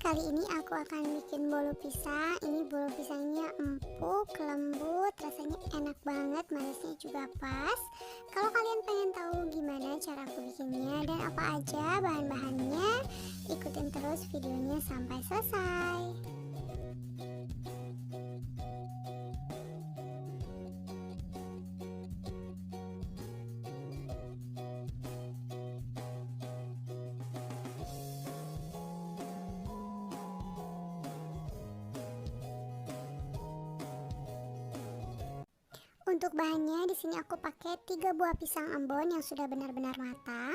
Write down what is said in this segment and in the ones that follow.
kali ini aku akan bikin bolu pisang. Ini bolu pisangnya empuk, lembut, rasanya enak banget, manisnya juga pas. Kalau kalian pengen tahu gimana cara aku bikinnya dan apa aja bahan-bahannya, ikutin terus videonya sampai selesai. Untuk bahannya di sini aku pakai 3 buah pisang ambon yang sudah benar-benar matang,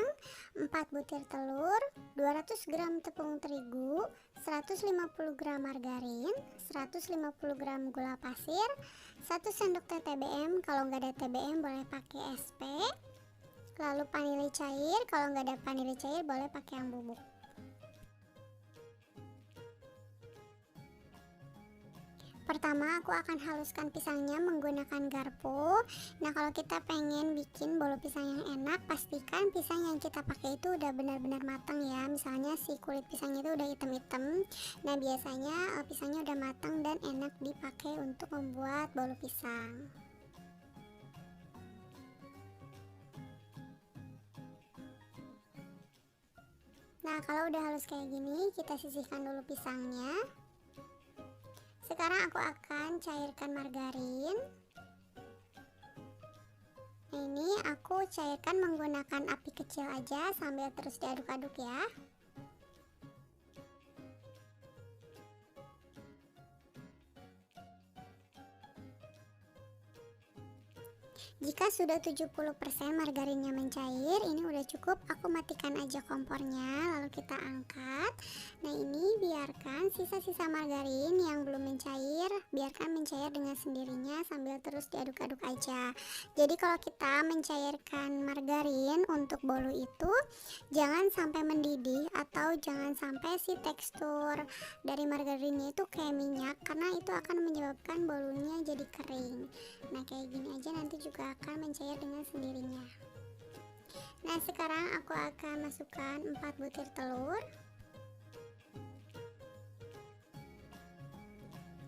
4 butir telur, 200 gram tepung terigu, 150 gram margarin, 150 gram gula pasir, 1 sendok teh TBM. Kalau nggak ada TBM boleh pakai SP. Lalu vanili cair, kalau nggak ada vanili cair boleh pakai yang bubuk. Pertama aku akan haluskan pisangnya menggunakan garpu. Nah kalau kita pengen bikin bolu pisang yang enak, pastikan pisang yang kita pakai itu udah benar-benar matang ya. Misalnya si kulit pisangnya itu udah hitam-hitam. Nah biasanya pisangnya udah matang dan enak dipakai untuk membuat bolu pisang. Nah kalau udah halus kayak gini, kita sisihkan dulu pisangnya. Sekarang aku akan cairkan margarin. Nah, ini aku cairkan menggunakan api kecil aja sambil terus diaduk-aduk ya. Jika sudah 70% margarinnya mencair, ini udah cukup, aku matikan aja kompornya, lalu kita angkat. Nah ini biarkan sisa-sisa margarin yang belum mencair, biarkan mencair dengan sendirinya sambil terus diaduk-aduk aja. Jadi kalau kita mencairkan margarin untuk bolu itu, jangan sampai mendidih atau jangan sampai si tekstur dari margarinnya itu kayak minyak, karena itu akan menyebabkan bolunya jadi kering. Nah kayak gini aja nanti juga akan mencair dengan sendirinya. Nah sekarang aku akan masukkan 4 butir telur,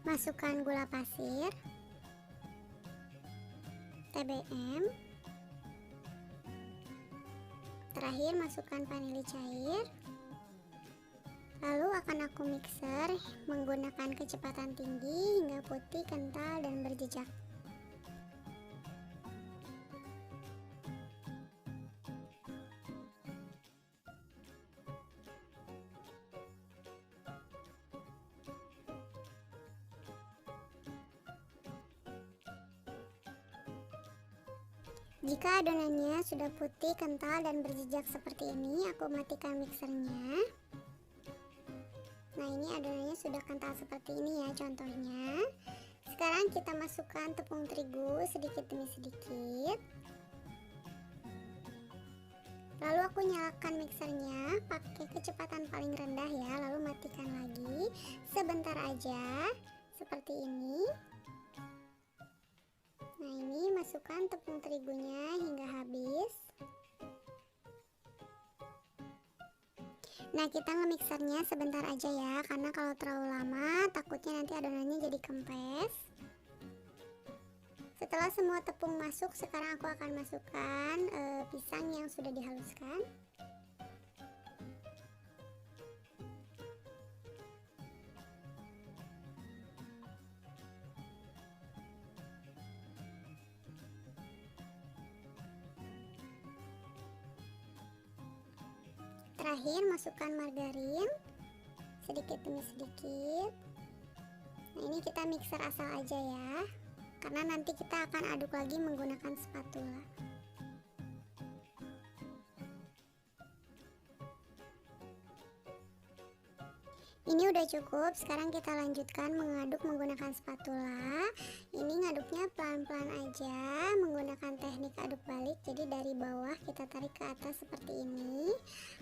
masukkan gula pasir, TBM, terakhir masukkan vanili cair. Lalu akan aku mixer menggunakan kecepatan tinggi hingga putih, kental, dan berjejak. Jika adonannya sudah putih, kental, dan berjejak seperti ini, aku matikan mixernya. Nah ini adonannya sudah kental seperti ini ya contohnya. Sekarang kita masukkan tepung terigu sedikit demi sedikit. Lalu aku nyalakan mixernya pakai kecepatan paling rendah ya, lalu matikan lagi sebentar aja seperti ini. Nah ini masukkan tepung terigunya hingga habis. Nah kita nge-mixernya sebentar aja ya, karena kalau terlalu lama takutnya nanti adonannya jadi kempes. Setelah semua tepung masuk, sekarang aku akan masukkan pisang yang sudah dihaluskan. Terakhir masukkan margarin sedikit demi sedikit. Nah ini kita mixer asal aja ya, karena nanti kita akan aduk lagi menggunakan spatula. Ini udah cukup, sekarang kita lanjutkan mengaduk menggunakan spatula. Ini ngaduknya pelan-pelan aja menggunakan teknik aduk balik. Jadi dari bawah kita tarik ke atas seperti ini.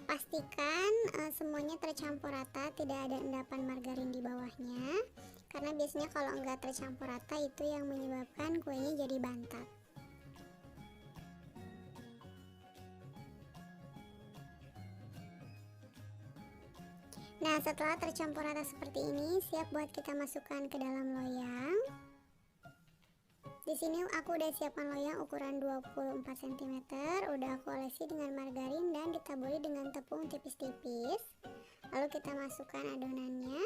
Pastikan semuanya tercampur rata, tidak ada endapan margarin di bawahnya. Karena biasanya kalau enggak tercampur rata itu yang menyebabkan kuenya jadi bantat. Nah, setelah tercampur rata seperti ini, siap buat kita masukkan ke dalam loyang. Di sini aku udah siapkan loyang ukuran 24 cm, udah aku olesi dengan margarin dan ditaburi dengan tepung tipis-tipis. Lalu kita masukkan adonannya.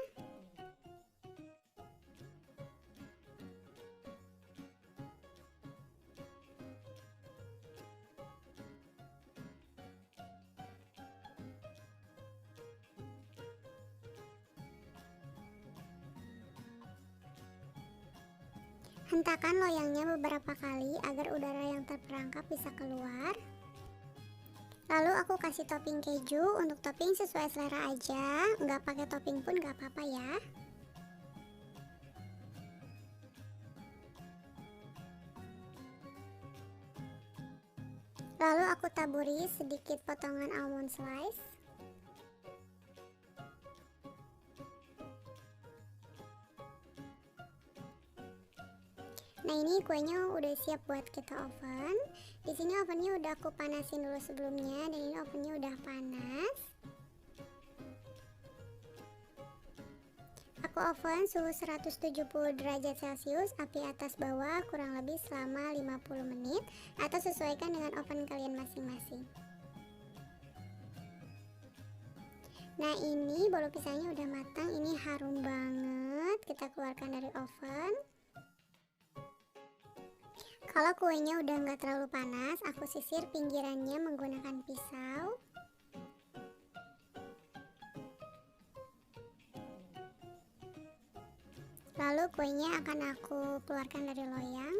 Hentakan loyangnya beberapa kali agar udara yang terperangkap bisa keluar. Lalu aku kasih topping keju, untuk topping sesuai selera aja, nggak pakai topping pun nggak apa-apa ya. Lalu aku taburi sedikit potongan almond slice. Nah, ini kuenya udah siap buat kita oven. Di sini ovennya udah aku panasin dulu sebelumnya dan ini ovennya udah panas. Aku oven suhu 170 derajat Celcius, api atas bawah kurang lebih selama 50 menit atau sesuaikan dengan oven kalian masing-masing. Nah, ini bolu pisangnya udah matang, ini harum banget. Kita keluarkan dari oven. Kalau kuenya udah nggak terlalu panas, aku sisir pinggirannya menggunakan pisau. Lalu kuenya akan aku keluarkan dari loyang.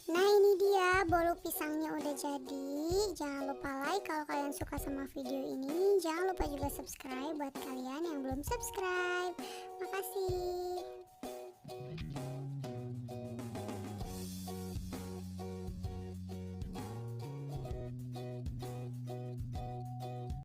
Nah, ini dia bolu pisangnya udah jadi. Jangan lupa like kalau kalian suka sama video ini. Jangan lupa juga subscribe buat kalian yang belum subscribe. Makasih.